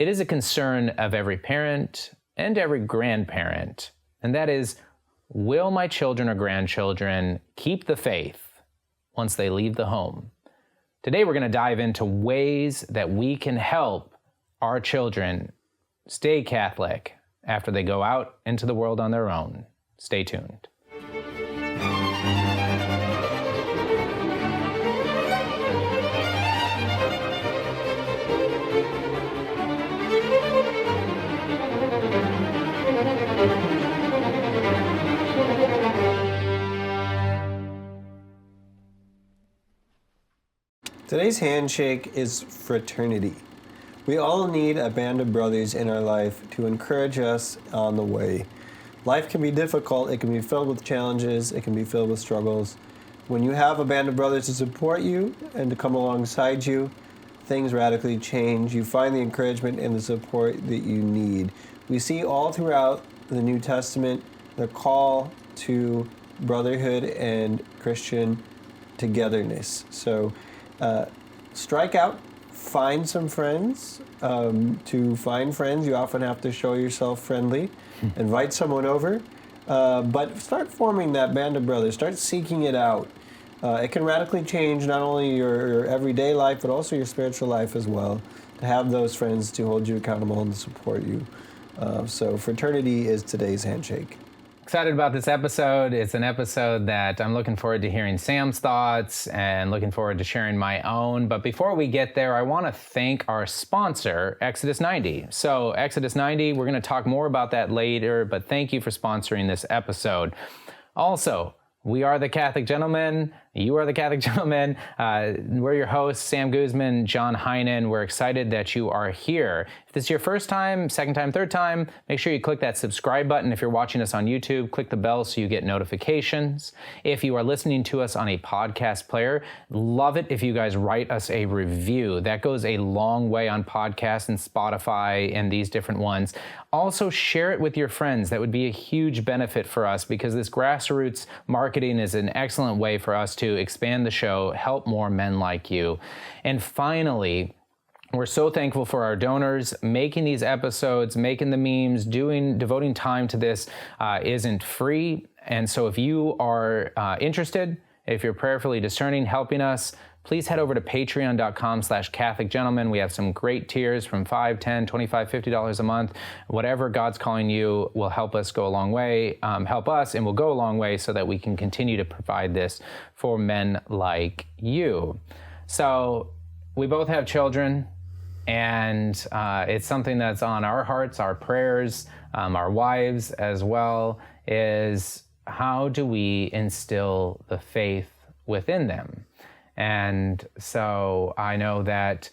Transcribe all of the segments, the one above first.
It is a concern of every parent and every grandparent, and that is, will my children or grandchildren keep the faith once they leave the home? Today we're going to dive into ways that we can help our children stay Catholic after they go out into the world on their own. Stay tuned. Today's handshake is fraternity. We all need a band of brothers in our life to encourage us on the way. Life can be difficult, it can be filled with challenges, it can be filled with struggles. When you have a band of brothers to support you and to come alongside you, things radically change. You find the encouragement and the support that you need. We see all throughout the New Testament the call to brotherhood and Christian togetherness. So strike out, find some friends. To find friends, you often have to show yourself friendly. Invite someone over, but start forming that band of brothers. Start seeking it out. It can radically change not only your everyday life, but also your spiritual life as well, to have those friends to hold you accountable and to support you. So fraternity is today's handshake. Excited about this episode. It's an episode that I'm looking forward to hearing Sam's thoughts and looking forward to sharing my own. But before we get there, I want to thank our sponsor, Exodus 90. So Exodus 90, we're going to talk more about that later, but thank you for sponsoring this episode. Also, we are the Catholic Gentlemen. You are the Catholic Gentlemen. We're your hosts, Sam Guzman, John Heinen. We're excited that you are here. If this is your first time, second time, third time, make sure you click that subscribe button. If you're watching us on YouTube, click the bell so you get notifications. If you are listening to us on a podcast player, love it if you guys write us a review. That goes a long way on podcasts and Spotify and these different ones. Also, share it with your friends. That would be a huge benefit for us because this grassroots marketing is an excellent way for us to expand the show, help more men like you. And finally, we're so thankful for our donors. Making these episodes, making the memes, devoting time to this isn't free. And so if you are interested, if you're prayerfully discerning, helping us, please head over to patreon.com/Catholic Gentlemen. We have some great tiers from $5, $10, $25, $50 a month. Whatever God's calling you will help us go a long way, help us and will go a long way so that we can continue to provide this for men like you. So we both have children, and it's something that's on our hearts, our prayers, our wives as well, is how do we instill the faith within them? And so I know that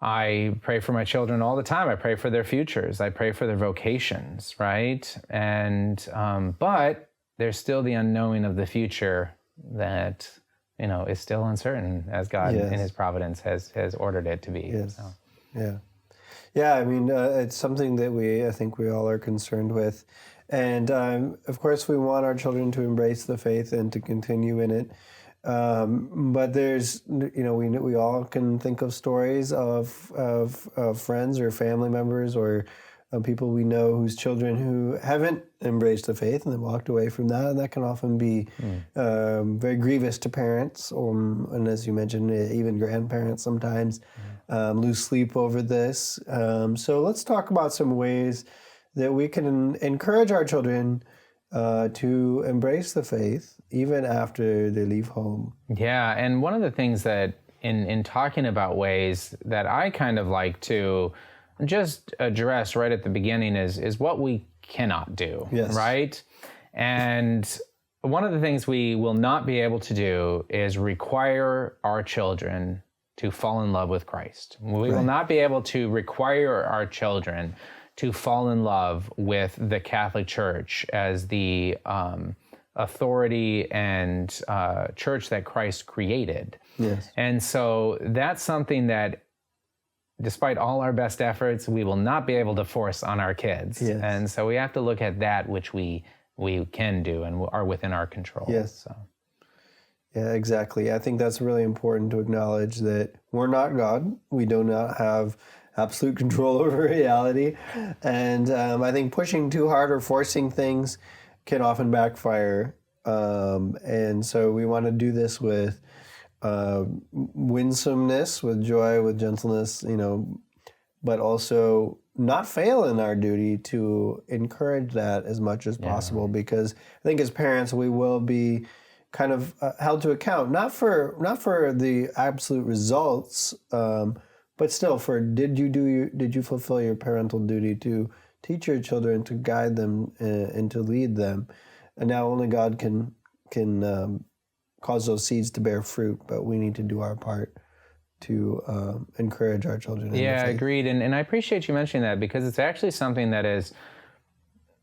I pray for my children all the time. I pray for their futures. I pray for their vocations, right? And but there's still the unknowing of the future that, you know, is still uncertain as God in His providence has ordered it to be. Yes. So. Yeah. I mean, it's something that I think we all are concerned with. And of course, we want our children to embrace the faith and to continue in it. But there's, we all can think of stories of friends or family members or people we know whose children who haven't embraced the faith and then walked away from that, and that can often be very grievous to parents, and as you mentioned, even grandparents sometimes lose sleep over this. So let's talk about some ways that we can encourage our children to embrace the faith even after they leave home. Yeah, and one of the things that in talking about ways that I kind of like to just address right at the beginning is what we cannot do, right? And one of the things we will not be able to do is require our children to fall in love with Christ. We will not be able to require our children to fall in love with the Catholic Church as the authority and church that Christ created. Yes. And so that's something that, despite all our best efforts, we will not be able to force on our kids. Yes. And so we have to look at that which we can do and are within our control. Yes. So. Yeah, exactly. I think that's really important to acknowledge that we're not God. We do not have absolute control over reality. And I think pushing too hard or forcing things can often backfire. And so we want to do this with winsomeness, with joy, with gentleness, but also not fail in our duty to encourage that as much as possible, because I think as parents we will be kind of held to account, not for the absolute results, but still for did you fulfill your parental duty to teach your children, to guide them, and to lead them. And now only God can cause those seeds to bear fruit, but we need to do our part to encourage our children in the faith. Agreed. And I appreciate you mentioning that, because it's actually something that is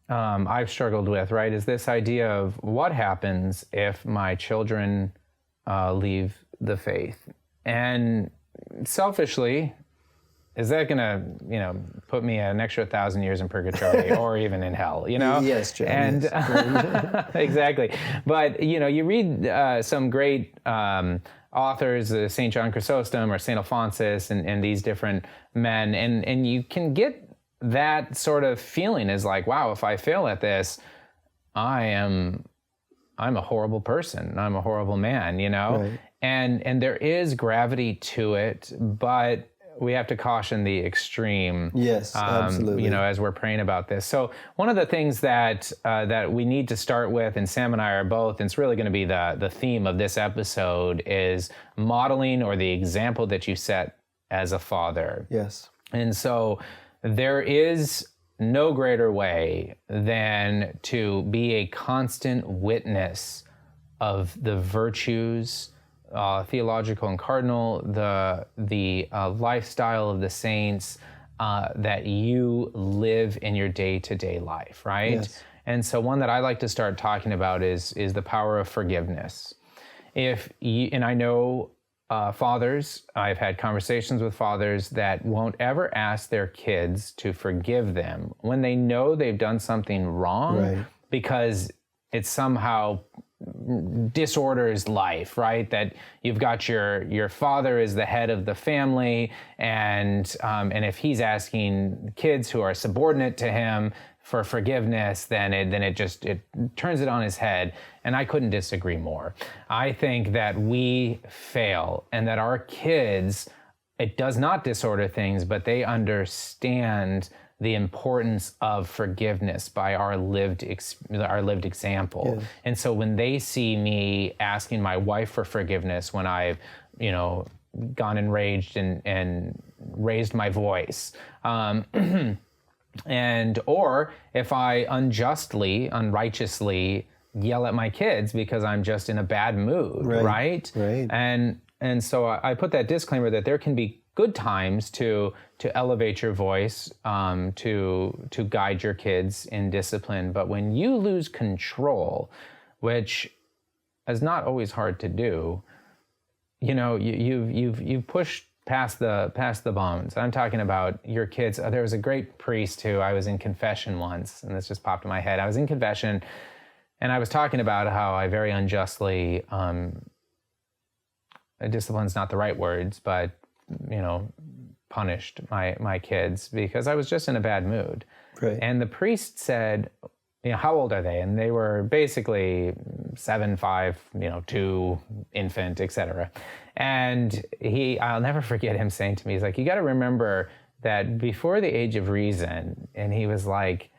I've struggled with, right? Is this idea of what happens if my children leave the faith? And selfishly, is that going to, put me an extra 1,000 years in purgatory or even in hell, Yes, John. And yes. Exactly. But, you read some great authors, St. John Chrysostom or St. Alphonsus and these different men, and you can get that sort of feeling is like, wow, if I fail at this, I'm a horrible person. I'm a horrible man, Right. And there is gravity to it, but we have to caution the extreme. Yes, absolutely. As we're praying about this. So one of the things that we need to start with, and Sam and I are both, and it's really going to be the theme of this episode, is modeling, or the example that you set as a father. Yes. And so there is no greater way than to be a constant witness of the virtues, theological and cardinal, the lifestyle of the saints that you live in your day-to-day life, right? Yes. And so one that I like to start talking about is the power of forgiveness. And I know fathers, I've had conversations with fathers that won't ever ask their kids to forgive them when they know they've done something wrong, right, because it somehow disorders life, right? That you've got your father is the head of the family, and if he's asking kids who are subordinate to him for forgiveness, then it turns it on his head. And I couldn't disagree more. I think that we fail, and that our kids, it does not disorder things, but they understand the importance of forgiveness by our lived example. Yes. And so when they see me asking my wife for forgiveness when I've, gone enraged and raised my voice, or if I unrighteously yell at my kids because I'm just in a bad mood, right? Right. And so I put that disclaimer that there can be good times to elevate your voice, to guide your kids in discipline. But when you lose control, which is not always hard to do, you've pushed past the bounds. I'm talking about your kids. There was a great priest who I was in confession once, and this just popped in my head. I was in confession, and I was talking about how I very unjustly, discipline's not the right words, but punished my kids because I was just in a bad mood. Right. And the priest said, how old are they? And they were basically 7, 5, 2, infant, etc. And I'll never forget him saying to me, he's like, you got to remember that before the age of reason, and he was like,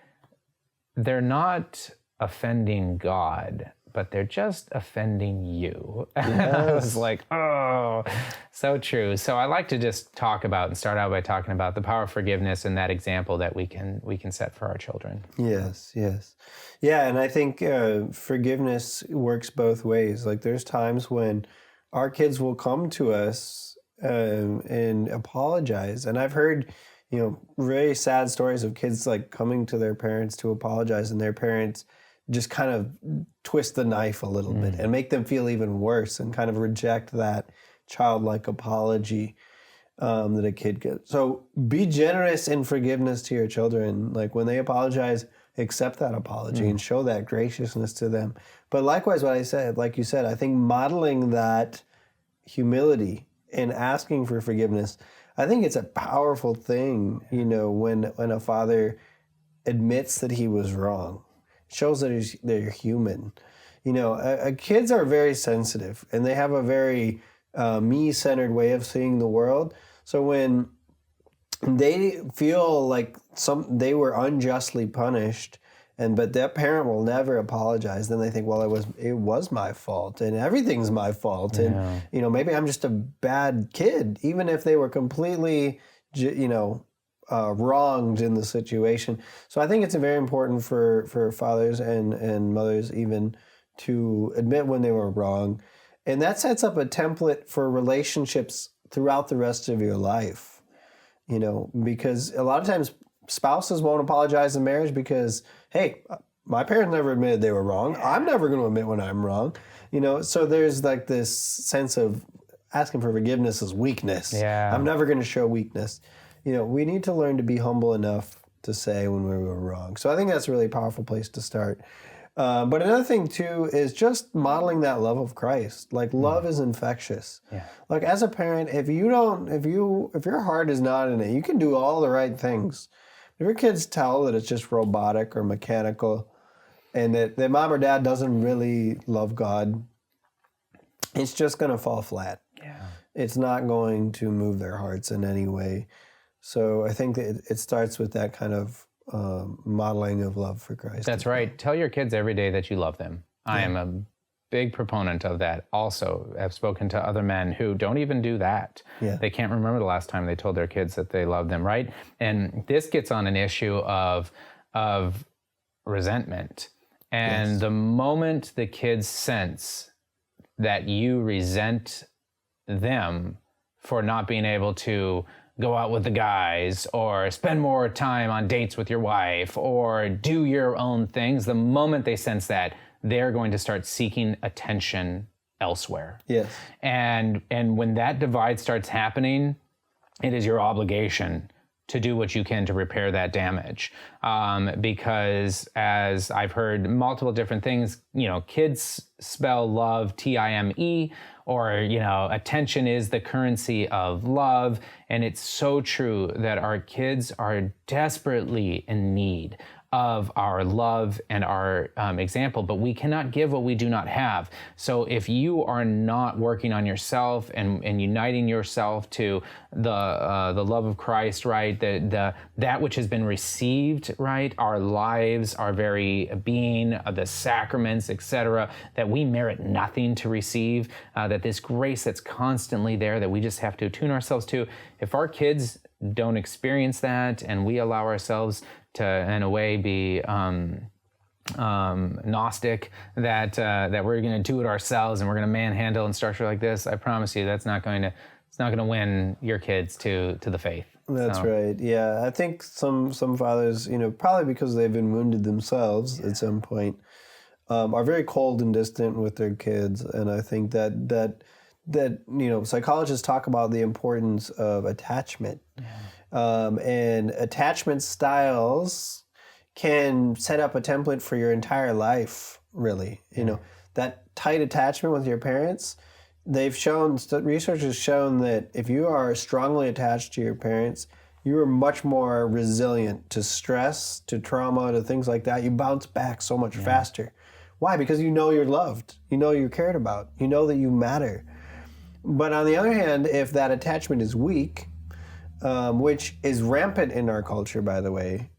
they're not offending God, but they're just offending you. Yes. I was like, oh, so true. So I like to just talk about and start out by talking about the power of forgiveness and that example that we can set for our children. Yes. Yeah, and I think forgiveness works both ways. Like there's times when our kids will come to us and apologize. And I've heard, very sad stories of kids like coming to their parents to apologize, and their parents just kind of twist the knife a little bit and make them feel even worse and kind of reject that childlike apology that a kid gets. So be generous in forgiveness to your children. Like when they apologize, accept that apology and show that graciousness to them. But likewise, like you said, I think modeling that humility and asking for forgiveness. I think it's a powerful thing, when a father admits that he was wrong. It shows that they're human. Kids are very sensitive, and they have a very me-centered way of seeing the world. So when they feel like they were unjustly punished, but that parent will never apologize, then they think, well, it was my fault, and everything's my fault, and maybe I'm just a bad kid, even if they were completely wronged in the situation. So I think it's very important for fathers and mothers even to admit when they were wrong, and that sets up a template for relationships throughout the rest of your life. Because a lot of times spouses won't apologize in marriage because, hey, my parents never admitted they were wrong. I'm never going to admit when I'm wrong. So there's like this sense of asking for forgiveness is weakness. Yeah. I'm never going to show weakness. We need to learn to be humble enough to say when we were wrong. So I think that's a really powerful place to start. But another thing too is just modeling that love of Christ. Like love is infectious. Yeah. Like as a parent, if your heart is not in it, you can do all the right things. If your kids tell that it's just robotic or mechanical, and that their mom or dad doesn't really love God, it's just going to fall flat. Yeah. It's not going to move their hearts in any way. So I think that it starts with that kind of modeling of love for Christ. That's right. Tell your kids every day that you love them. I am a big proponent of that. Also, I've spoken to other men who don't even do that. Yeah. They can't remember the last time they told their kids that they love them, right? And this gets on an issue of resentment. And the moment the kids sense that you resent them for not being able to go out with the guys or spend more time on dates with your wife or do your own things, the moment they sense that, they're going to start seeking attention elsewhere. Yes. And when that divide starts happening, it is your obligation to do what you can to repair that damage. Because as I've heard multiple different things, kids spell love T-I-M-E, or, attention is the currency of love. And it's so true that our kids are desperately in need of our love and our example, but we cannot give what we do not have. So if you are not working on yourself and uniting yourself to the love of Christ, right, that which has been received, right, our lives, our very being, the sacraments, etc., that we merit nothing to receive, that this grace that's constantly there that we just have to attune ourselves to. If our kids don't experience that and we allow ourselves to, in a way, be Gnostic, that we're going to do it ourselves and we're going to manhandle and structure like this, I promise you it's not going to win your kids to the faith. That's right. Yeah, I think some fathers, probably because they've been wounded themselves at some point, are very cold and distant with their kids, and I think that psychologists talk about the importance of attachment. And attachment styles can set up a template for your entire life, really. That tight attachment with your parents, research has shown that if you are strongly attached to your parents, you are much more resilient to stress, to trauma, to things like that. You bounce back so much faster. Why? Because you're loved. You're cared about. You know that you matter. But on the other hand, if that attachment is weak, which is rampant in our culture, by the way.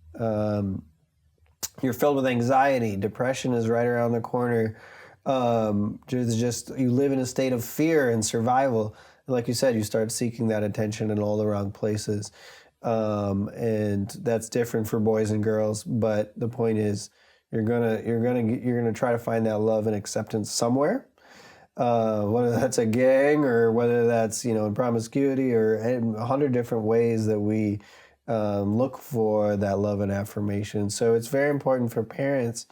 You're filled with anxiety. Depression is right around the corner. You live in a state of fear and survival. Like you said, you start seeking that attention in all the wrong places. And that's different for boys and girls. But the point is, you're gonna try to find that love and acceptance somewhere. Whether that's a gang or whether that's in promiscuity or 100 different ways that we look for that love and affirmation. So it's very important for parents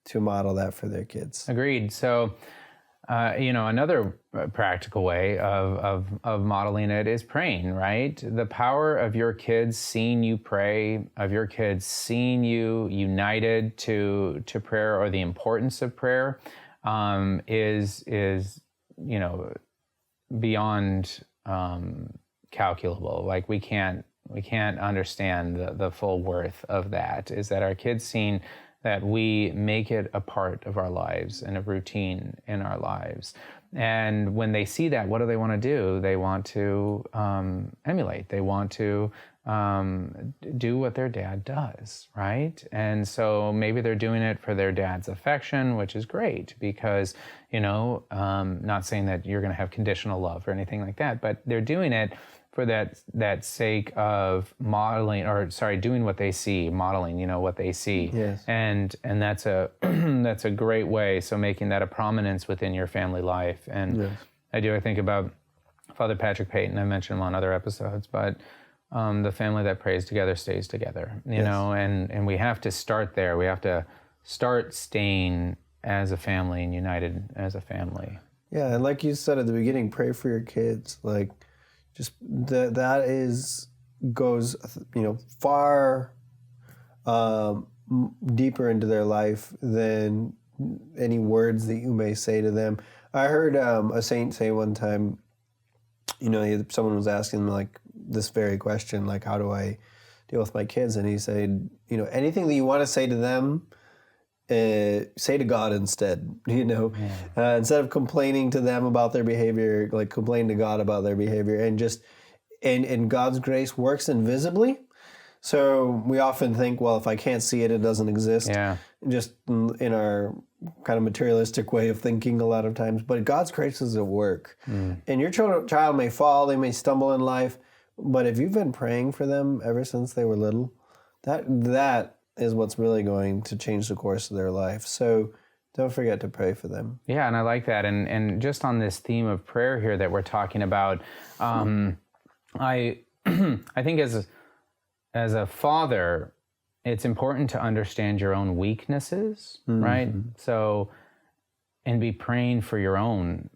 to model that for their kids. Agreed. So another practical way of modeling it is praying, right? The power of your kids seeing you pray, of your kids seeing you united to prayer, or the importance of prayer, is beyond incalculable. Like we can't understand the full worth of that, is that our kids seeing that we make it a part of our lives and a routine in our lives. And when they see that, what do they want to do? They want to emulate. They want to do what their dad does, right? And so maybe they're doing it for their dad's affection, which is great because, not saying that you're going to have conditional love or anything like that, but they're doing it for that sake of modeling, doing what they see, modeling, what they see. Yes. And that's a that's a great way. So making that a prominence within your family life. And yes. I think about Father Patrick Peyton. I mentioned him on other episodes, but the family that prays together stays together, you know, and we have to start there. We have to start staying as a family and united as a family. Yeah, and like you said at the beginning, pray for your kids. Like, just that goes far deeper into their life than any words that you may say to them. I heard a saint say one time, someone was asking him like this very question, like, how do I deal with my kids? And he said, anything that you want to say to them, say to God instead, instead of complaining to them about their behavior, like complain to God about their behavior, and just, and God's grace works invisibly. So we often think, well, if I can't see it, it doesn't exist. Yeah. Just in our kind of materialistic way of thinking a lot of times, but God's grace is at work. And your child may fall, they may stumble in life, but if you've been praying for them ever since they were little, that is what's really going to change the course of their life. So don't forget to pray for them. Yeah, and I like that. And just on this theme of prayer here that we're talking about, I think as a father, it's important to understand your own weaknesses, right? So, and be praying for your own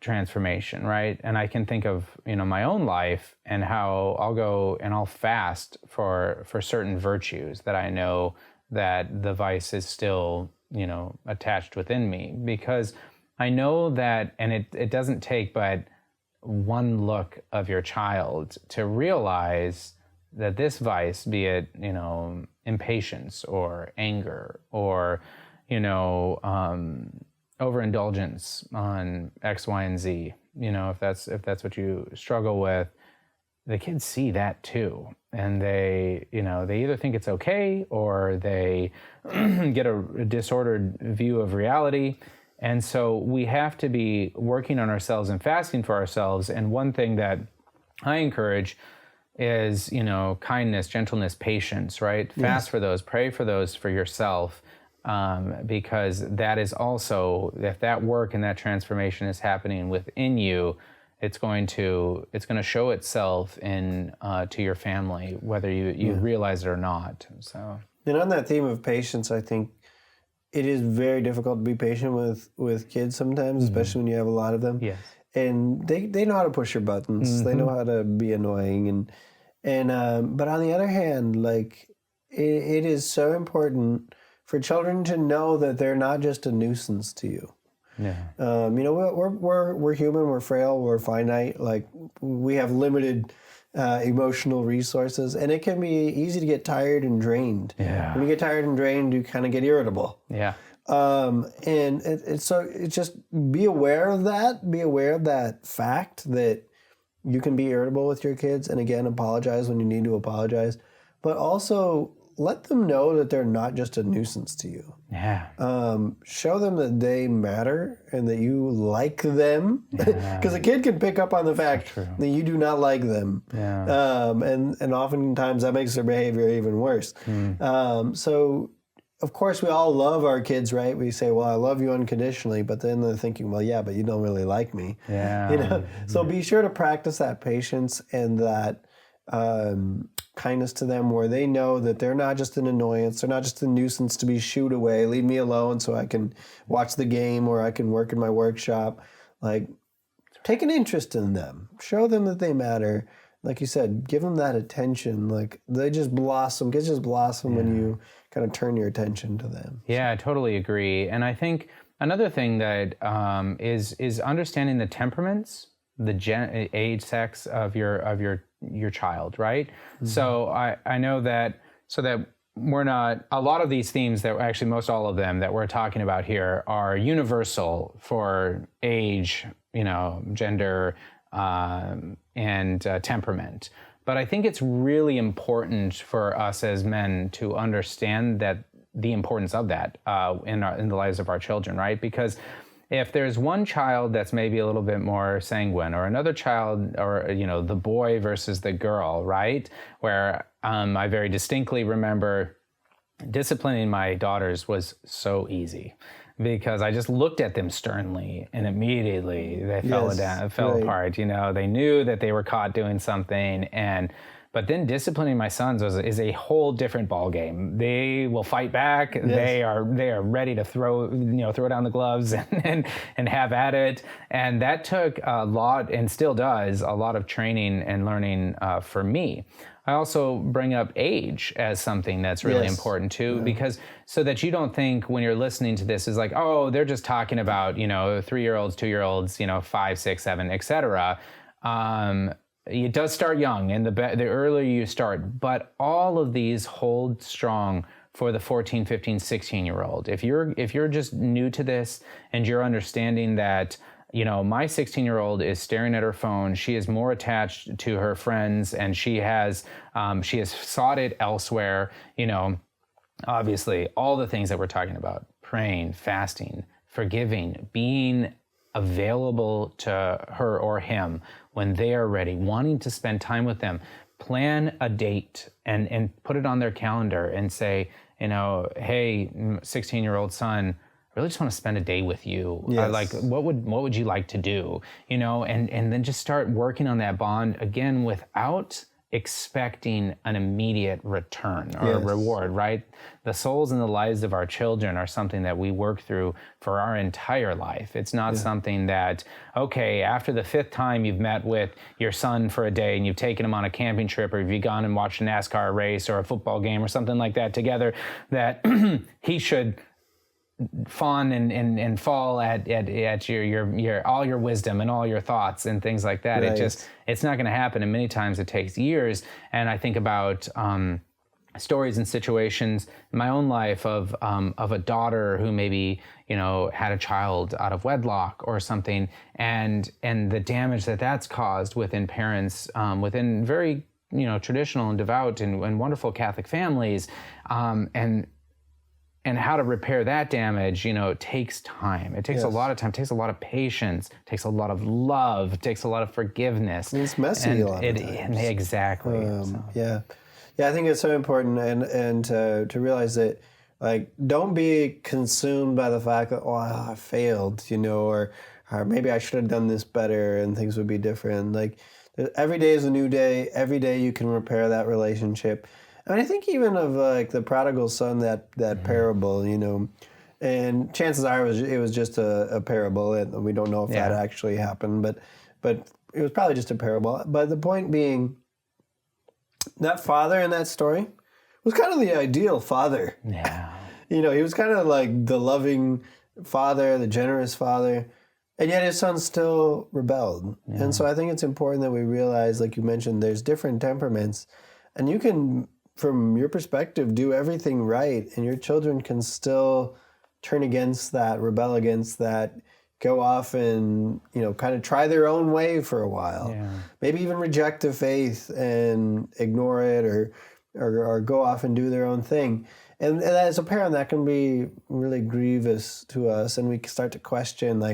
transformation, right? And I can think of, my own life and how I'll go and I'll fast for certain virtues that I know that the vice is still, attached within me, because I know that, and it doesn't take but one look of your child to realize that this vice, be it, impatience or anger or, overindulgence on X, Y, and Z, if that's what you struggle with, the kids see that too. And they either think it's okay or they get a disordered view of reality. And so we have to be working on ourselves and fasting for ourselves. And one thing that I encourage is, kindness, gentleness, patience, right? Fast for those, pray for those for yourself. Because that is also, if that work and that transformation is happening within you, it's going to show itself in to your family, whether you realize it or not. So, and on that theme of patience, I think it is very difficult to be patient with kids sometimes, especially when you have a lot of them. Yes. And they know how to push your buttons. They know how to be annoying, and but on the other hand, like it is so important for children to know that they're not just a nuisance to you. Yeah. We're human, we're frail, we're finite. Like we have limited emotional resources, and it can be easy to get tired and drained. Yeah. When you get tired and drained, you kind of get irritable. Yeah. And so it's just be aware of that. Be aware of that fact that you can be irritable with your kids, and again, apologize when you need to apologize, but also let them know that they're not just a nuisance to you. Yeah. Show them that they matter and that you like them. Because a kid can pick up on the fact that you do not like them. Yeah. And oftentimes that makes their behavior even worse. So, of course, we all love our kids, right? We say, well, I love you unconditionally. But then they're thinking, well, yeah, but you don't really like me. Yeah. So be sure to practice that patience and that kindness to them, where they know that they're not just an annoyance, they're not just a nuisance to be shooed away, leave me alone so I can watch the game or I can work in my workshop. Like, take an interest in them. Show them that they matter. Like you said, give them that attention. Like, they just blossom. Kids just blossom when you kind of turn your attention to them. Yeah, I totally agree. And I think another thing that is understanding the temperaments the age, sex of your child, right? So I know that, so that we're not, a lot of these themes that actually most all of them that we're talking about here are universal for age, gender, and temperament. But I think it's really important for us as men to understand that the importance of that in the lives of our children, right? Because if there's one child that's maybe a little bit more sanguine, or another child, or the boy versus the girl, right? Where I very distinctly remember disciplining my daughters was so easy, because I just looked at them sternly and immediately they fell apart. They knew that they were caught doing something, but then disciplining my sons is a whole different ball game. They will fight back. Yes. They are ready to throw down the gloves and have at it. And that took a lot, and still does, a lot of training and learning for me. I also bring up age as something that's really important too, because so that you don't think when you're listening to this is like, oh, they're just talking about 3-year-olds, 2-year-olds, 5, 6, 7, etc. It does start young, and the earlier you start, but all of these hold strong for the 14, 15, 16-year-old. If you're just new to this and you're understanding that, my 16-year-old is staring at her phone, she is more attached to her friends, and she has sought it elsewhere, obviously all the things that we're talking about: praying, fasting, forgiving, being available to her or him when they are ready, wanting to spend time with them. Plan a date and put it on their calendar and say, hey, 16-year-old son, I really just want to spend a day with you. Yes. What would you like to do? And then just start working on that bond again without expecting an immediate return or a reward, right? The souls and the lives of our children are something that we work through for our entire life. It's not something that, okay, after the 5th time you've met with your son for a day and you've taken him on a camping trip, or you've gone and watched a NASCAR race or a football game or something like that together, that he should fawn and fall at your all your wisdom and all your thoughts and things like that. Right. It's not going to happen, and many times it takes years. And I think about stories and situations in my own life of a daughter who maybe had a child out of wedlock or something, and the damage that's caused within parents, within very traditional and devout and wonderful Catholic families, and how to repair that damage, takes time. It takes a lot of time, takes a lot of patience, takes a lot of love, takes a lot of forgiveness. It's messy a lot of times. Exactly. Yeah, I think it's so important and to realize that, don't be consumed by the fact that, I failed, or maybe I should have done this better and things would be different. Every day is a new day. Every day you can repair that relationship. I think even of the prodigal son, that parable, and chances are it was just a parable, and we don't know if that actually happened, but it was probably just a parable. But the point being, that father in that story was kind of the ideal father. Yeah. He was kind of like the loving father, the generous father, and yet his son still rebelled. Yeah. And so I think it's important that we realize, like you mentioned, there's different temperaments, and you can, from your perspective, do everything right, and your children can still turn against that, rebel against that, go off and, kind of try their own way for a while. Yeah. Maybe even reject the faith and ignore it, or go off and do their own thing. And as a parent, that can be really grievous to us, and we start to question,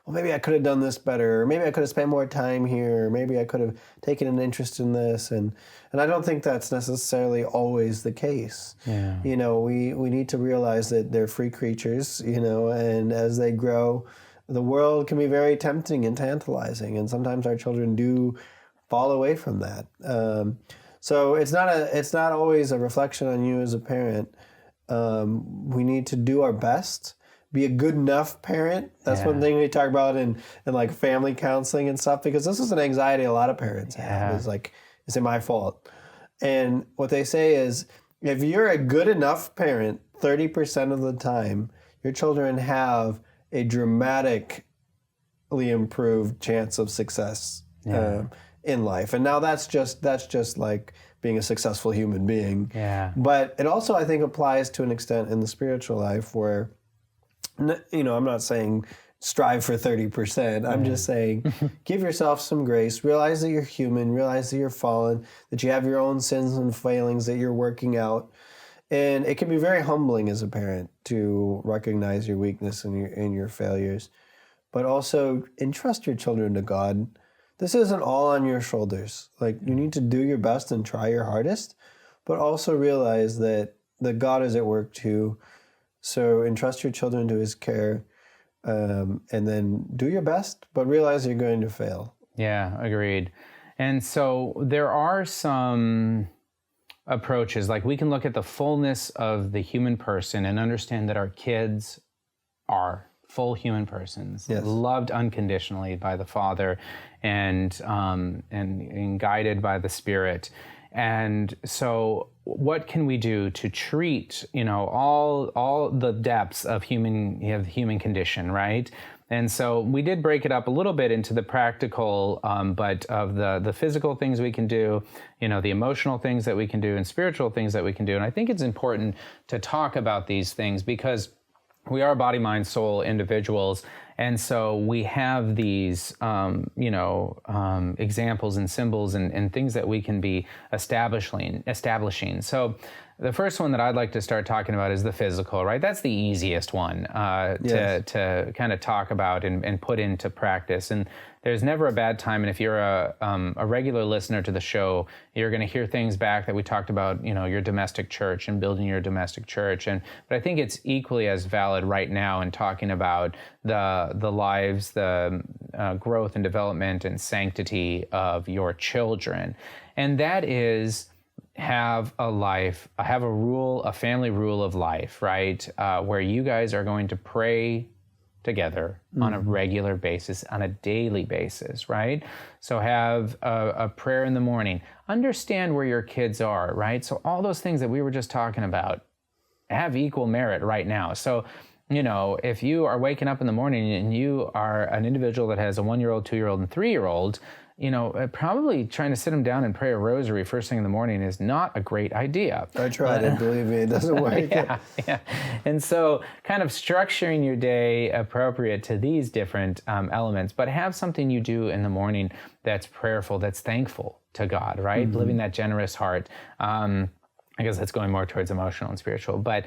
maybe I could have done this better, or maybe I could have spent more time here, or maybe I could have taken an interest in this. And I don't think that's necessarily always the case. Yeah. We need to realize that they're free creatures, and as they grow, the world can be very tempting and tantalizing, and sometimes our children do fall away from that. So it's not always a reflection on you as a parent. We need to do our best. Be a good enough parent. That's one thing we talk about in family counseling and stuff, because this is an anxiety a lot of parents have. Is is it my fault? And what they say is, if you're a good enough parent, 30% of the time, your children have a dramatic improved chance of success in life. And now that's just like being a successful human being. Yeah. But it also, I think, applies to an extent in the spiritual life where, I'm not saying strive for 30%. I'm just saying give yourself some grace, realize that you're human, realize that you're fallen, that you have your own sins and failings that you're working out. And it can be very humbling as a parent to recognize your weakness and your failures, but also entrust your children to God. This isn't all on your shoulders. Like, you need to do your best and try your hardest, but also realize that God is at work too. So entrust your children to his care, and then do your best, but realize you're going to fail. Yeah, agreed. And so there are some approaches, like we can look at the fullness of the human person and understand that our kids are full human persons, loved unconditionally by the Father, and guided by the Spirit. And so, what can we do to treat, all the depths of human condition, right? And so we did break it up a little bit into the practical, but of the physical things we can do, the emotional things that we can do, and spiritual things that we can do. And I think it's important to talk about these things because we are body, mind, soul individuals. And so we have these, examples and symbols and things that we can be establishing. So the first one that I'd like to start talking about is the physical, right? That's the easiest one to kind of talk about and put into practice. And there's never a bad time. And if you're a regular listener to the show, you're going to hear things back that we talked about, your domestic church and building your domestic church. But I think it's equally as valid right now in talking about the lives, the growth and development and sanctity of your children. And that is have a family rule of life, right? Where you guys are going to pray together on a regular basis, on a daily basis, right? So have a prayer in the morning. Understand where your kids are, right? So all those things that we were just talking about have equal merit right now. So, if you are waking up in the morning and you are an individual that has a 1-year-old, 2-year-old, and 3-year-old, probably trying to sit them down and pray a rosary first thing in the morning is not a great idea. I tried it, believe me, it doesn't work. Yeah. And so kind of structuring your day appropriate to these different elements, but have something you do in the morning that's prayerful, that's thankful to God, right? Mm-hmm. Living that generous heart. I guess that's going more towards emotional and spiritual, but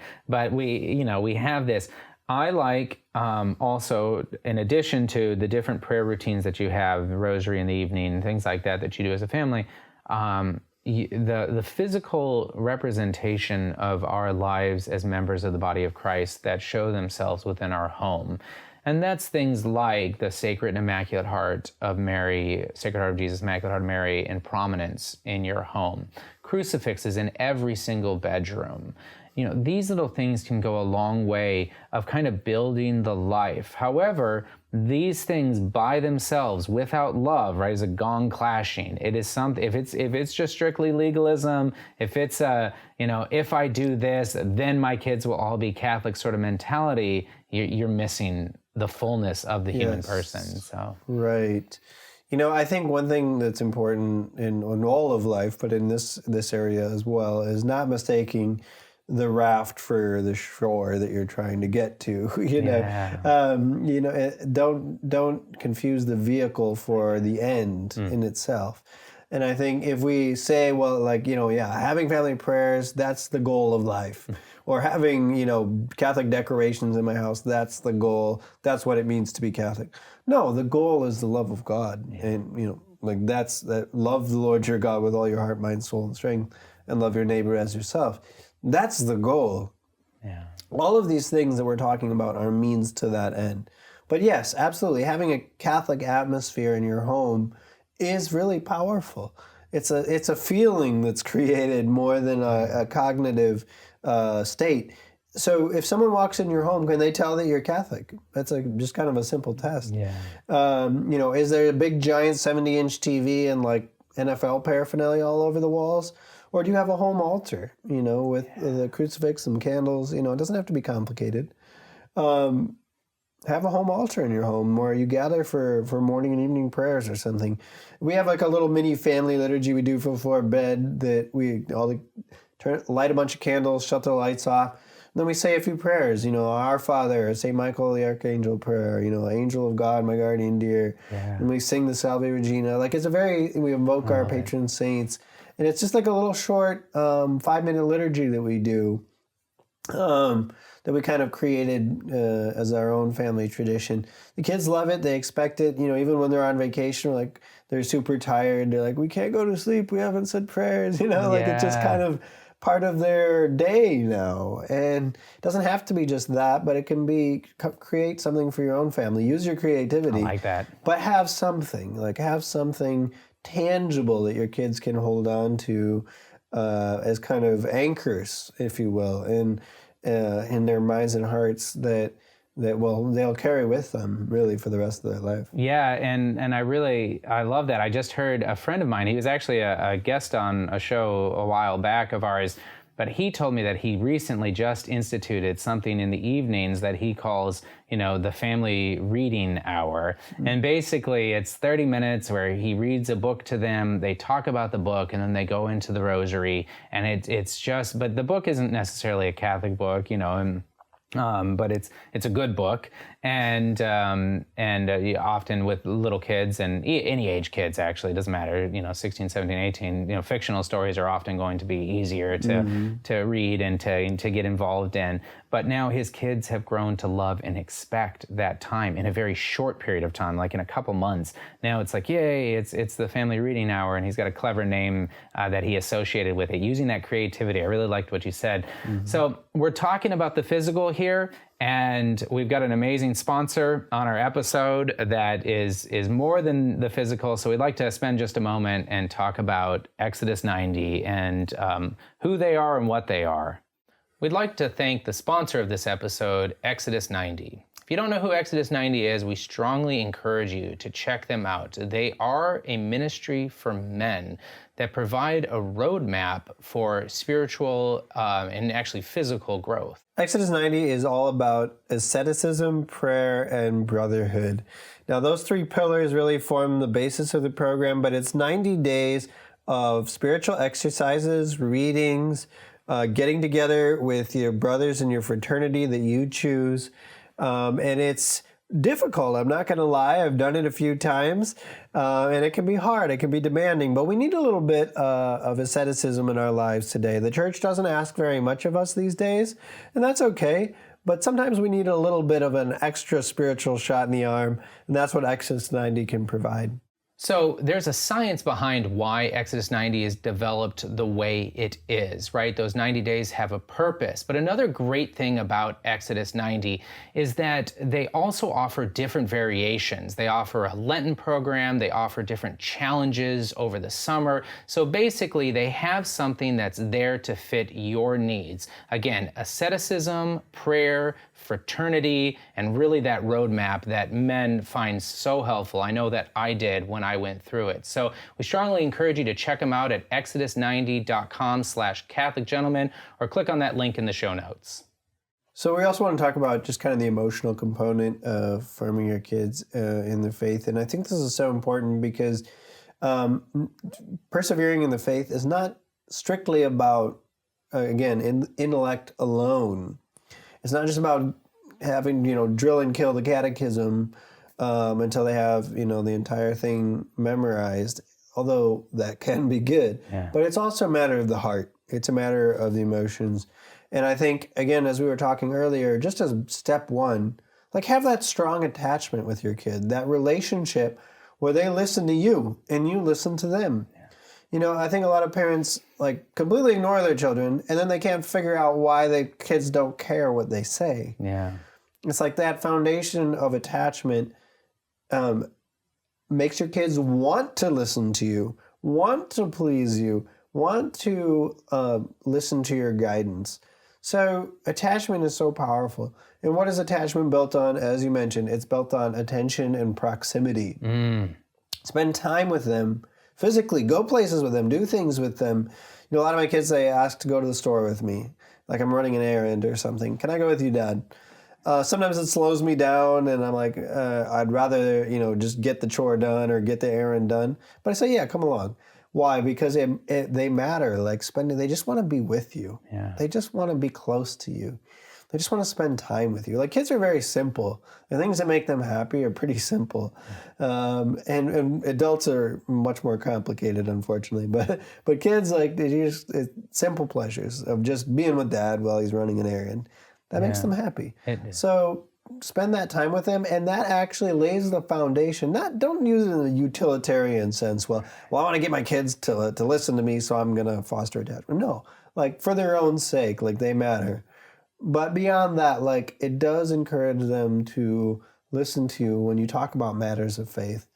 we have this. I like also, in addition to the different prayer routines that you have, the rosary in the evening, things like that you do as a family, the physical representation of our lives as members of the body of Christ that show themselves within our home. And that's things like the Sacred and Immaculate Heart of Mary, Sacred Heart of Jesus, Immaculate Heart of Mary in prominence in your home. Crucifixes in every single bedroom. These little things can go a long way of kind of building the life. However, these things by themselves, without love, right, is a gong clashing. It is something. If it's just strictly legalism, if it's if I do this, then my kids will all be Catholic sort of mentality, you're missing the fullness of the human person. So right. I think one thing that's important in all of life, but in this area as well, is not mistaking the raft for the shore that you're trying to get to. Don't confuse the vehicle for the end in itself. And I think if we say, having family prayers, that's the goal of life, or having Catholic decorations in my house, that's the goal. That's what it means to be Catholic. No, the goal is the love of God, and that's that. Love the Lord your God with all your heart, mind, soul, and strength, and love your neighbor as yourself. That's the goal. Yeah. All of these things that we're talking about are means to that end. But yes, absolutely, having a Catholic atmosphere in your home is really powerful. It's a feeling that's created more than a cognitive state. So if someone walks in your home, can they tell that you're Catholic? That's just kind of a simple test. Yeah. Is there a big giant 70-inch TV and NFL paraphernalia all over the walls? Or do you have a home altar, with the crucifix and candles? It doesn't have to be complicated. have a home altar in your home where you gather for morning and evening prayers or something. We have like a little mini family liturgy we do before bed that we light a bunch of candles, shut the lights off. And then we say a few prayers, Our Father, St. Michael the Archangel prayer, Angel of God, my guardian dear. Yeah. And we sing the Salve Regina. Like we invoke our patron saints. And it's just like a little short 5-minute liturgy that we do. That we kind of created as our own family tradition. The kids love it. They expect it. Even when they're on vacation, they're super tired. They're like, we can't go to sleep. We haven't said prayers. It's just kind of part of their day now. And it doesn't have to be just that, but it can be create something for your own family. Use your creativity. I like that. But have something tangible that your kids can hold on to as kind of anchors, if you will, in their minds and hearts that they'll carry with them really for the rest of their life. Yeah, and I love that. I just heard a friend of mine, he was actually a guest on a show a while back of ours, but he told me that he recently just instituted something in the evenings that he calls, the family reading hour. Mm-hmm. And basically it's 30 minutes where he reads a book to them, they talk about the book, and then they go into the rosary. And but the book isn't necessarily a Catholic book, but it's a good book, and often with little kids and any age kids, actually, it doesn't matter, 16, 17, 18, fictional stories are often going to be easier to read and to get involved in. But now his kids have grown to love and expect that time in a very short period of time, like in a couple months. Now it's like, yay, it's the family reading hour, and he's got a clever name that he associated with it, using that creativity. I really liked what you said. Mm-hmm. So we're talking about the physical here, and we've got an amazing sponsor on our episode that is more than the physical. So we'd like to spend just a moment and talk about Exodus 90 and who they are and what they are. We'd like to thank the sponsor of this episode, Exodus 90. If you don't know who Exodus 90 is, we strongly encourage you to check them out. They are a ministry for men that provide a roadmap for spiritual and actually physical growth. Exodus 90 is all about asceticism, prayer, and brotherhood. Now, those three pillars really form the basis of the program, but it's 90 days of spiritual exercises, readings, getting together with your brothers in your fraternity that you choose. And it's difficult. I'm not going to lie. I've done it a few times, and it can be hard. It can be demanding, but we need a little bit of asceticism in our lives today. The church doesn't ask very much of us these days, and that's okay. But sometimes we need a little bit of an extra spiritual shot in the arm, and that's what Exodus 90 can provide. So there's a science behind why Exodus 90 is developed the way it is, right? Those 90 days have a purpose. But another great thing about Exodus 90 is that they also offer different variations. They offer a Lenten program. They offer different challenges over the summer. So basically, they have something that's there to fit your needs. Again, asceticism, prayer, fraternity, and really that roadmap that men find so helpful. I know that I did when I went through it. So we strongly encourage you to check them out at exodus90.com/CatholicGentleman or click on that link in the show notes. So we also want to talk about just kind of the emotional component of forming your kids in the faith. And I think this is so important because persevering in the faith is not strictly about, intellect alone. It's not just about having, drill and kill the catechism until they have, the entire thing memorized, although that can be good. Yeah. But it's also a matter of the heart. It's a matter of the emotions. And I think, again, as we were talking earlier, just as step one, have that strong attachment with your kid, that relationship where they listen to you and you listen to them. I think a lot of parents completely ignore their children, and then they can't figure out why the kids don't care what they say. Yeah, it's like that foundation of attachment makes your kids want to listen to you, want to please you, want to listen to your guidance. So attachment is so powerful. And what is attachment built on? As you mentioned, it's built on attention and proximity. Spend time with them. Physically, go places with them, do things with them. A lot of my kids, they ask to go to the store with me. I'm running an errand or something. Can I go with you, Dad? Sometimes it slows me down, and I'm like, I'd rather, just get the chore done or get the errand done. But I say, yeah, come along. Why? Because they matter. Like they just want to be with you. Yeah. They just want to be close to you. They just want to spend time with you. Like kids are very simple. The things that make them happy are pretty simple, and adults are much more complicated, unfortunately. But kids it's simple pleasures of just being with dad while he's running an errand. That makes them happy. So spend that time with them, and that actually lays the foundation. Don't use it in a utilitarian sense. Well, I want to get my kids to listen to me, so I'm going to foster a dad. No, like for their own sake, like they matter. But beyond that, like it does encourage them to listen to you when you talk about matters of faith.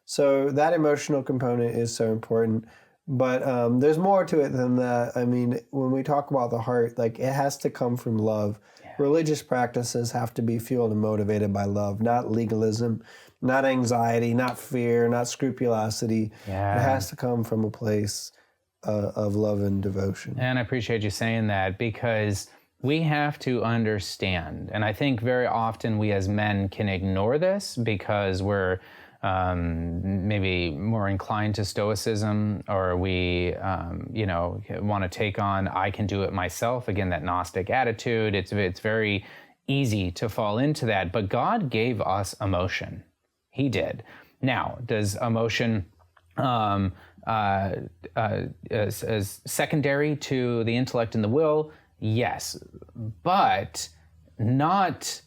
So that emotional component is so important. But there's more to it than that. I mean, when we talk about the heart, like it has to come from love. Yeah. Religious practices have to be fueled and motivated by love, not legalism, not anxiety, not fear, not scrupulosity. Yeah. It has to come from a place of love and devotion. And I appreciate you saying that, because we have to understand, and I think very often we as men can ignore this because we're maybe more inclined to stoicism, or we, want to take on, I can do it myself. Again, that Gnostic attitude. It's very easy to fall into that. But God gave us emotion. He did. Now, does emotion is secondary to the intellect and the will? Yes, but not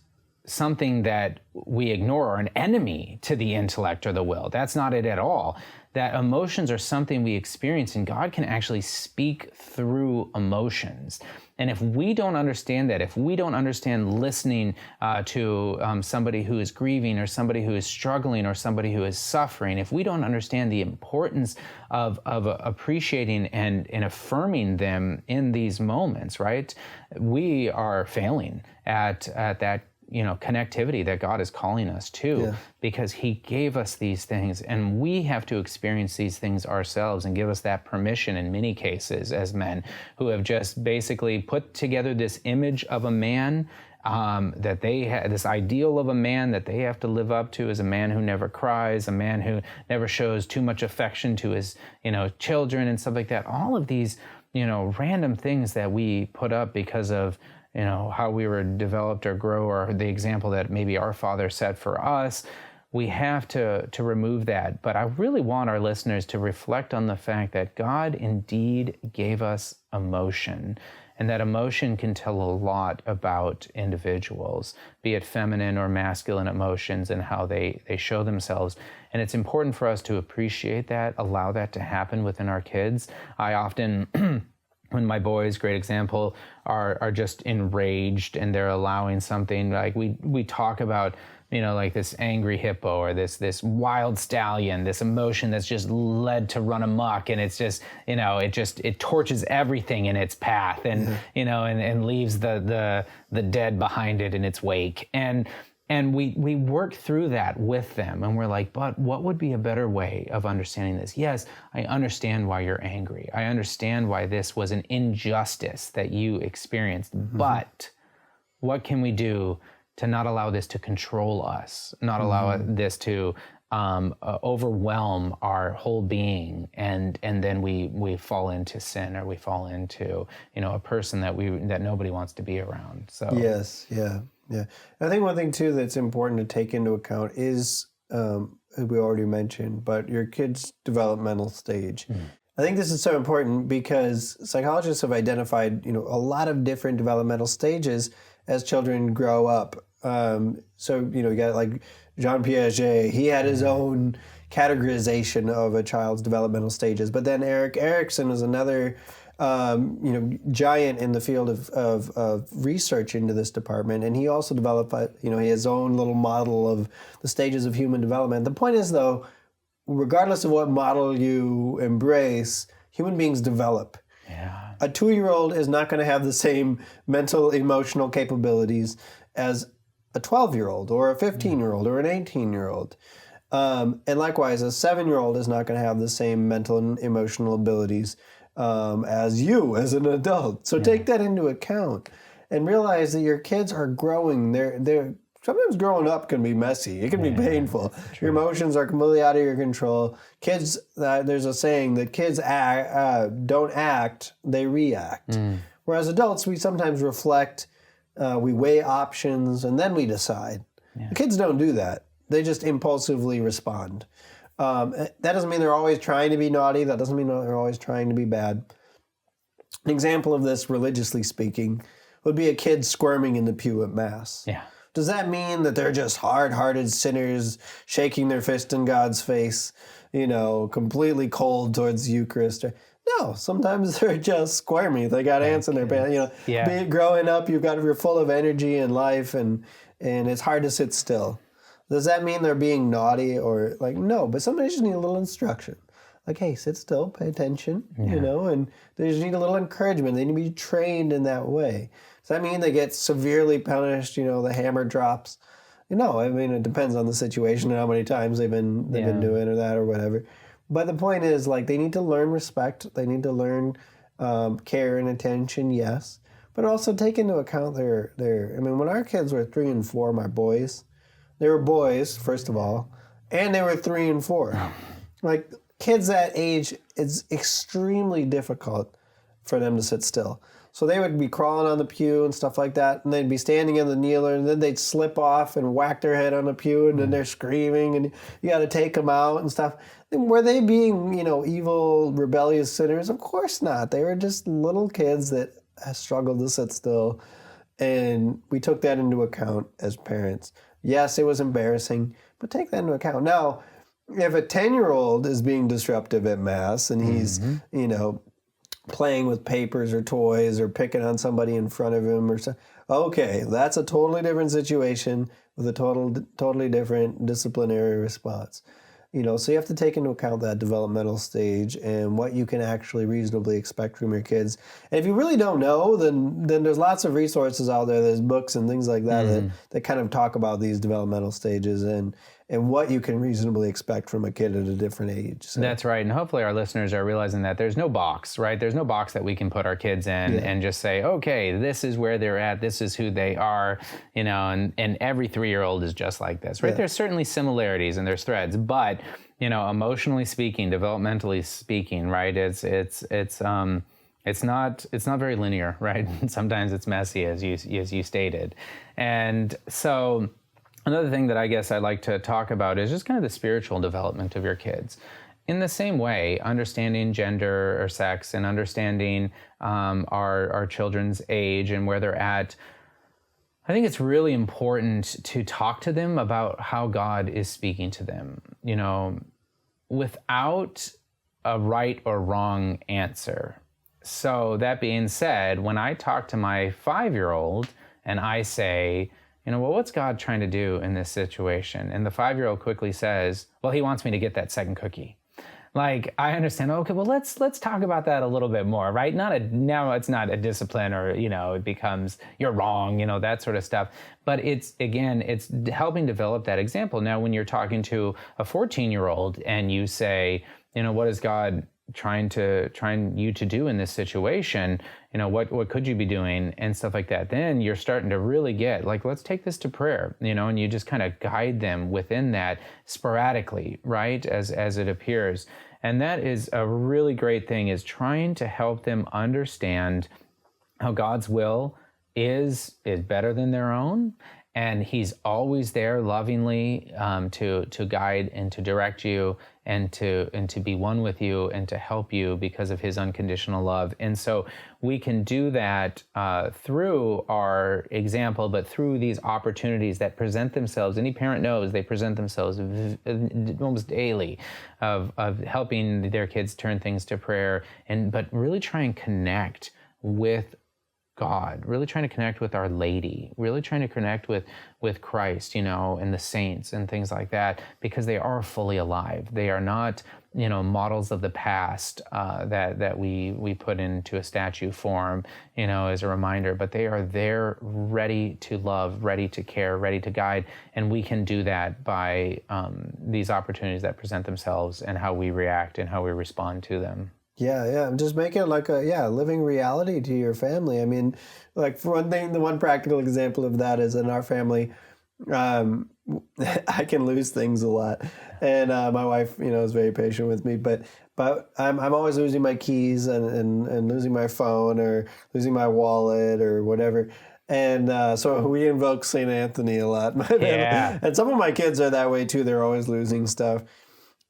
something that we ignore or an enemy to the intellect or the will. That's not it at all. That emotions are something we experience, and God can actually speak through emotions. And if we don't understand that, if we don't understand listening to somebody who is grieving, or somebody who is struggling, or somebody who is suffering, if we don't understand the importance of appreciating and affirming them in these moments, right, we are failing at that connectivity that God is calling us to, because He gave us these things, and we have to experience these things ourselves and give us that permission in many cases as men who have just basically put together this image of a man, that they have, this ideal of a man that they have to live up to, as a man who never cries, a man who never shows too much affection to his, children and stuff like that. All of these, random things that we put up because of how we were developed or grow, or the example that maybe our father set for us. We have to remove that. But I really want our listeners to reflect on the fact that God indeed gave us emotion, and that emotion can tell a lot about individuals, be it feminine or masculine emotions, and how they show themselves. And it's important for us to appreciate that, allow that to happen within our kids. I often when my boys, great example, are just enraged and they're allowing something, like we talk about, like this angry hippo, or this wild stallion, this emotion that's just led to run amok, and it's just, it torches everything in its path, and and leaves the dead behind it in its wake. And we work through that with them, and we're like, but what would be a better way of understanding this? Yes, I understand why you're angry. I understand why this was an injustice that you experienced, but what can we do to not allow this to control us, not allow this to overwhelm our whole being, and then we fall into sin, or we fall into a person that nobody wants to be around. So yes, yeah. I think one thing too that's important to take into account is, as we already mentioned, but your kid's developmental stage. I think this is so important because psychologists have identified a lot of different developmental stages as children grow up. So you got like Jean Piaget. He had his own categorization of a child's developmental stages. But then Erik Erikson was another giant in the field of research into this department, and he also developed his own little model of the stages of human development. The point is, though, regardless of what model you embrace, human beings develop. Yeah. A 2-year-old is not going to have the same mental, emotional capabilities as a 12-year-old or a 15-year-old or an 18-year-old. And likewise, a 7-year-old is not going to have the same mental and emotional abilities as you, as an adult. So take that into account. and realize that your kids are growing. They're sometimes growing up can be messy. It can be painful. Your emotions are completely out of your control. Kids, there's a saying that kids don't act, they react. Whereas adults, we sometimes reflect, we weigh options, and then we decide. The kids don't do that. They just impulsively respond. That doesn't mean they're always trying to be naughty. That doesn't mean they're always trying to be bad. An example of this, religiously speaking, would be a kid squirming in the pew at Mass. Yeah. Does that mean that they're just hard-hearted sinners shaking their fist in God's face, completely cold towards the Eucharist? No, sometimes they're just squirmy. They got ants in their pants. Growing up, you're full of energy and life, and it's hard to sit still. Does that mean they're being naughty or no? But sometimes just need a little instruction. Hey, sit still, pay attention, and they just need a little encouragement. They need to be trained in that way. Does that mean they get severely punished? The hammer drops. It depends on the situation and how many times they've been doing or that or whatever. But the point is, they need to learn respect. They need to learn care and attention, yes, but also take into account their. When our kids were 3 and 4, my boys, they were boys first of all, and they were 3 and 4. Kids that age, it's extremely difficult for them to sit still. So they would be crawling on the pew and stuff like that, and they'd be standing in the kneeler, and then they'd slip off and whack their head on the pew, and then they're screaming, and you got to take them out and stuff. And were they being, evil, rebellious sinners? Of course not. They were just little kids that struggled to sit still, and we took that into account as parents. Yes, it was embarrassing, but take that into account. Now, if a 10-year-old is being disruptive at Mass, and he's, playing with papers or toys or picking on somebody in front of him or so. Okay, that's a totally different situation with a totally different disciplinary response. So you have to take into account that developmental stage and what you can actually reasonably expect from your kids. And if you really don't know, then there's lots of resources out there. There's books and things like that that kind of talk about these developmental stages and what you can reasonably expect from a kid at a different age. So. That's right. And hopefully our listeners are realizing that there's no box, right? There's no box that we can put our kids in and just say, okay, this is where they're at. This is who they are, and every 3-year-old is just like this, right? Yeah. There's certainly similarities and there's threads, but, emotionally speaking, developmentally speaking, right? It's not very linear, right? Sometimes it's messy, as you stated. And so another thing that I guess I'd like to talk about is just kind of the spiritual development of your kids. In the same way, understanding gender or sex and understanding our children's age and where they're at, I think it's really important to talk to them about how God is speaking to them, without a right or wrong answer. So that being said, when I talk to my 5-year-old and I say, what's God trying to do in this situation? And the 5-year-old quickly says, well, he wants me to get that second cookie. I understand, okay, well, let's talk about that a little bit more, right? Now it's not a discipline or, it becomes, you're wrong, that sort of stuff. But it's helping develop that example. Now, when you're talking to a 14-year-old and you say, what is God trying you to do in this situation, what could you be doing and stuff like that, then you're starting to really get let's take this to prayer, and you just kind of guide them within that sporadically, right, as it appears. And that is a really great thing, is trying to help them understand how God's will is better than their own. And he's always there lovingly to guide and to direct you and to be one with you and to help you because of his unconditional love. And so we can do that through our example, but through these opportunities that present themselves. Any parent knows they present themselves almost daily of helping their kids turn things to prayer, but really try and connect with God, really trying to connect with Our Lady, really trying to connect with Christ, and the saints and things like that, because they are fully alive. They are not, models of the past that we put into a statue form, as a reminder, but they are there ready to love, ready to care, ready to guide. And we can do that by these opportunities that present themselves and how we react and how we respond to them. Yeah. Just make it like a living reality to your family. I mean, like for one thing, the one practical example of that is in our family, um, I can lose things a lot, and my wife, is very patient with me. But I'm always losing my keys and losing my phone or losing my wallet or whatever. And so we invoke Saint Anthony a lot. My family. Yeah. And some of my kids are that way too. They're always losing stuff.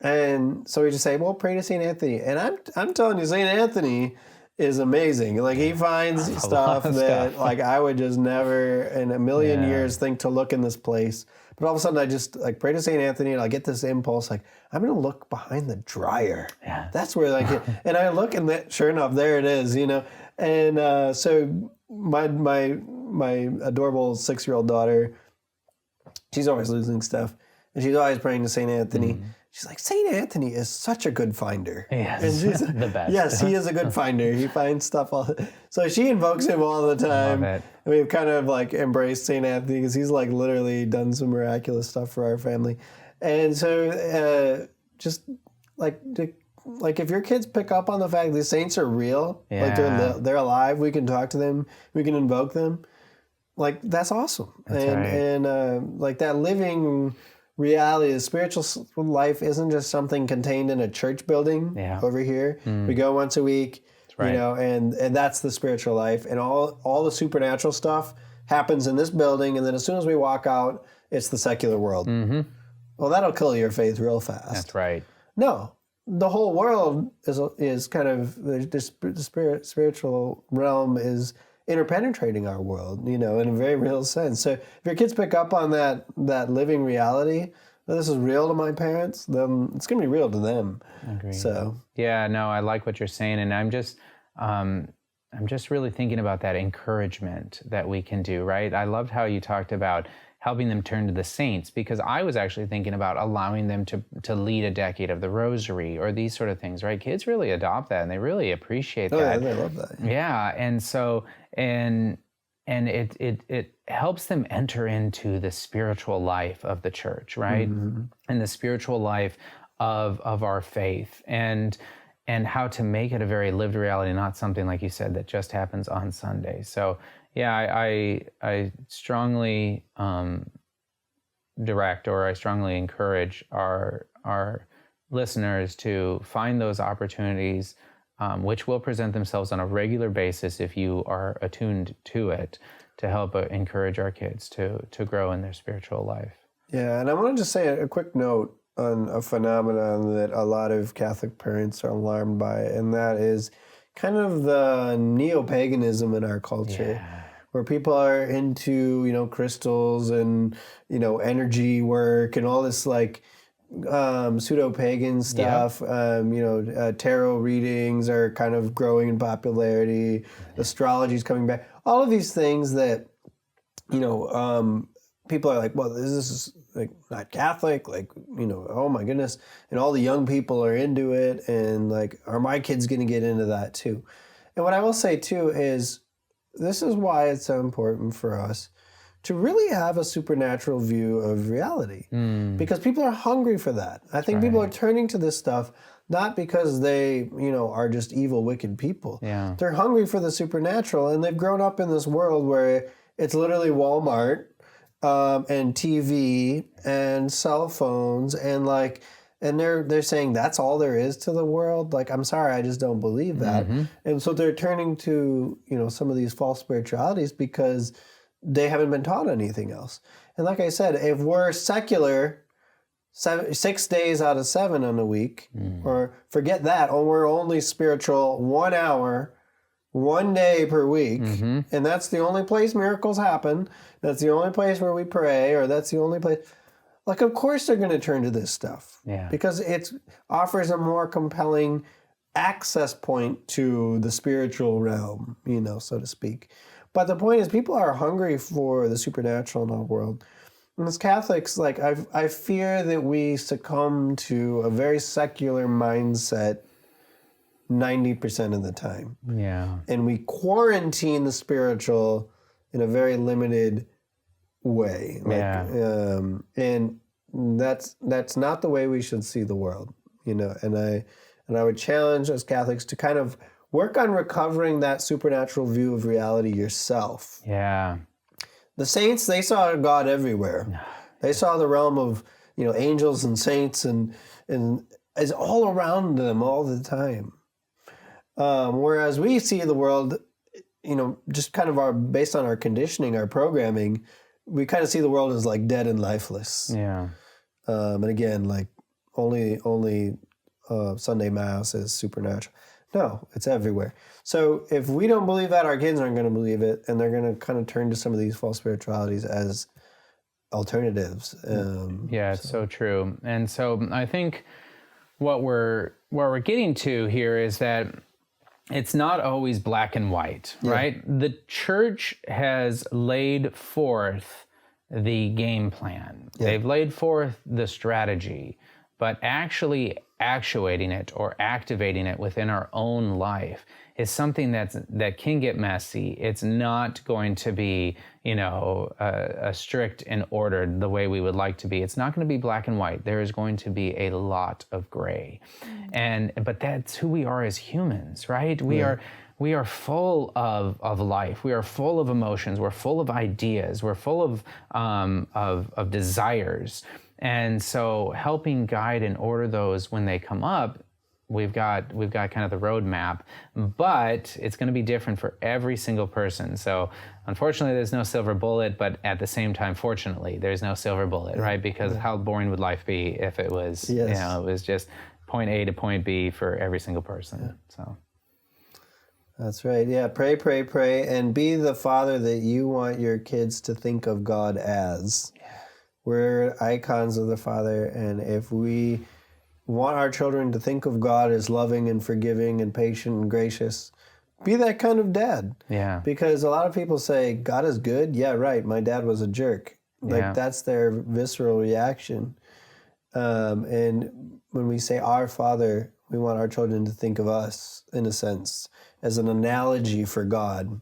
And so we just say, well, pray to Saint Anthony. And I'm telling you, Saint Anthony is amazing. Like he finds stuff that like I would just never in a million years think to look in this place. But all of a sudden I just like pray to Saint Anthony and I get this impulse like I'm gonna look behind the dryer. Yeah. That's where like and I look and sure enough there it is, And so my adorable 6-year-old daughter, she's always losing stuff. And she's always praying to Saint Anthony. She's like, Saint Anthony is such a good finder. Yes, and she's the best. Yes, he is a good finder. He finds stuff so she invokes him all the time. Love it. And we've kind of like embraced Saint Anthony because he's like literally done some miraculous stuff for our family. And so just like if your kids pick up on the fact that saints are real, like they're alive, we can talk to them, we can invoke them. Like that's awesome. That's right. And like that living reality, the spiritual life isn't just something contained in a church building over here. We go once a week, right. And that's the spiritual life. And all the supernatural stuff happens in this building. And then as soon as we walk out, it's the secular world. Well, that'll kill your faith real fast. That's right. No, the whole world is kind of, the spiritual realm is interpenetrating our world, in a very real sense. So if your kids pick up on that living reality, this is real to my parents, then it's going to be real to them. Agreed. So yeah, no, I like what you're saying, and I'm just really thinking about that encouragement that we can do, right? I loved how you talked about helping them turn to the saints, because I was actually thinking about allowing them to lead a decade of the rosary or these sort of things, right? Kids really adopt that and they really appreciate that. Yeah, they love that. Yeah, and so and it helps them enter into the spiritual life of the church, right? And the spiritual life of our faith and how to make it a very lived reality, not something like you said that just happens on Sunday. So yeah, I strongly direct, or I strongly encourage our listeners to find those opportunities, which will present themselves on a regular basis if you are attuned to it, to help encourage our kids to grow in their spiritual life. Yeah, and I want to just say a quick note on a phenomenon that a lot of Catholic parents are alarmed by, and that is kind of the Neopaganism in our culture, where people are into, crystals and, energy work and all this like pseudo-pagan stuff. Tarot readings are kind of growing in popularity. Astrology is coming back. All of these things that, people are like, well, this is like not Catholic, like, oh my goodness. And all the young people are into it. And like, are my kids going to get into that too? And what I will say too is this is why it's so important for us to really have a supernatural view of reality, because people are hungry for that. I think people are turning to this stuff not because they, are just evil, wicked people. Yeah. They're hungry for the supernatural, and they've grown up in this world where it's literally Walmart and TV and cell phones and they're saying that's all there is to the world. Like, I'm sorry, I just don't believe that. And so they're turning to, some of these false spiritualities because they haven't been taught anything else. And like I said, if we're secular 6 days out of 7 on a week, or forget that, or we're only spiritual 1 hour, 1 day per week, and that's the only place miracles happen, that's the only place where we pray, or that's the only place, like, of course they're going to turn to this stuff. Yeah. Because it offers a more compelling access point to the spiritual realm, so to speak. But the point is, people are hungry for the supernatural in our world. And as Catholics, like, I fear that we succumb to a very secular mindset 90% of the time. Yeah. And we quarantine the spiritual in a very limited way. And that's not the way we should see the world, And And I would challenge us Catholics to kind of work on recovering that supernatural view of reality yourself. Yeah. The saints, they saw God everywhere. They saw the realm of, angels and saints and it's all around them all the time. Whereas we see the world, just kind of based on our conditioning, our programming, we kind of see the world as like dead and lifeless. Yeah. And again, like only Sunday Mass is supernatural. No, it's everywhere. So if we don't believe that, our kids aren't going to believe it, and they're going to kind of turn to some of these false spiritualities as alternatives. It's so true. And so I think what we're getting to here is that it's not always black and white, right? The church has laid forth the game plan. Yeah. They've laid forth the strategy, but actually actuating it or activating it within our own life is something that can get messy. It's not going to be, a strict and ordered the way we would like to be. It's not going to be black and white. There is going to be a lot of gray. But that's who we are as humans, right? We are full of life. We are full of emotions. We're full of ideas. We're full of desires. And so helping guide and order those when they come up, we've got kind of the roadmap, but it's going to be different for every single person. So unfortunately, there's no silver bullet, but at the same time, fortunately, there's no silver bullet, right? Because how boring would life be if it was, it was just point A to point B for every single person. So. That's right. Yeah. Pray, pray, pray, and be the father that you want your kids to think of God as. Yeah. We're icons of the Father, and if we want our children to think of God as loving and forgiving and patient and gracious, be that kind of dad. Yeah. Because a lot of people say, God is good? Yeah, right. My dad was a jerk. That's their visceral reaction. And when we say our Father, we want our children to think of us, in a sense, as an analogy for God.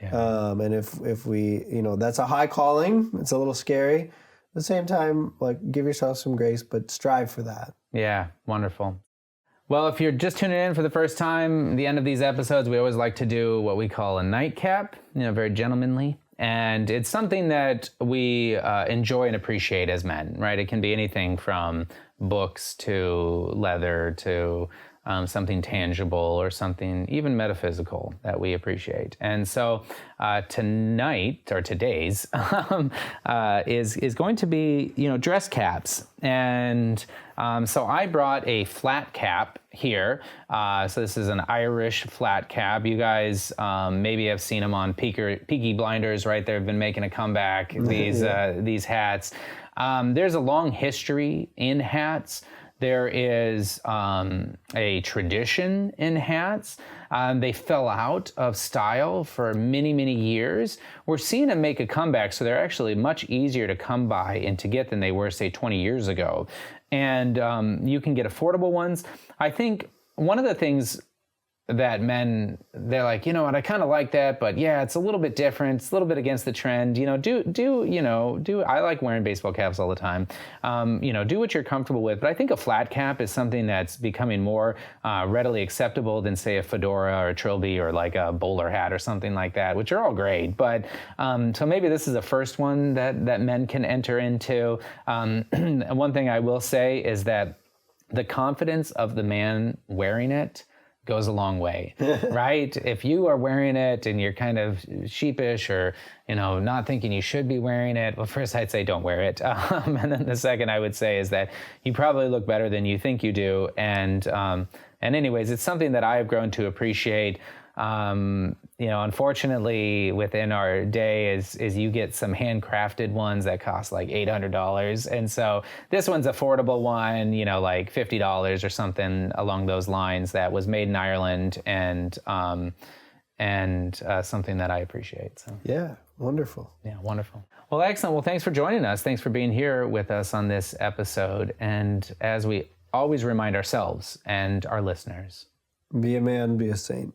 Yeah. And if we, that's a high calling. It's a little scary. At the same time, give yourself some grace, but strive for that. Yeah, wonderful. Well, if you're just tuning in for the first time, the end of these episodes, we always like to do what we call a nightcap, very gentlemanly. And it's something that we enjoy and appreciate as men, right? It can be anything from books to leather to something tangible or something even metaphysical that we appreciate. And so tonight, or today's, is going to be, dress caps. And so I brought a flat cap here. So this is an Irish flat cap. You guys maybe have seen them on Peaky Blinders, right? They've been making a comeback, these hats. There's a long history in hats. There is a tradition in hats. They fell out of style for many, many years. We're seeing them make a comeback, so they're actually much easier to come by and to get than they were, say, 20 years ago. And you can get affordable ones. I think one of the things that men, they're like, you know what, I kind of like that, but yeah, it's a little bit different. It's a little bit against the trend. I like wearing baseball caps all the time. Do what you're comfortable with. But I think a flat cap is something that's becoming more readily acceptable than, say, a fedora or a trilby or like a bowler hat or something like that, which are all great. But so maybe this is the first one that men can enter into. One thing I will say is that the confidence of the man wearing it goes a long way, right? If you are wearing it and you're kind of sheepish or, not thinking you should be wearing it, well, first I'd say don't wear it. And then the second I would say is that you probably look better than you think you do. And anyways, it's something that I have grown to appreciate. Unfortunately, within our day is you get some handcrafted ones that cost like $800. And so this one's affordable one, like $50 or something along those lines that was made in Ireland and something that I appreciate. So. Yeah, wonderful. Yeah, wonderful. Well, excellent. Well, thanks for joining us. Thanks for being here with us on this episode. And as we always remind ourselves and our listeners, be a man, be a saint.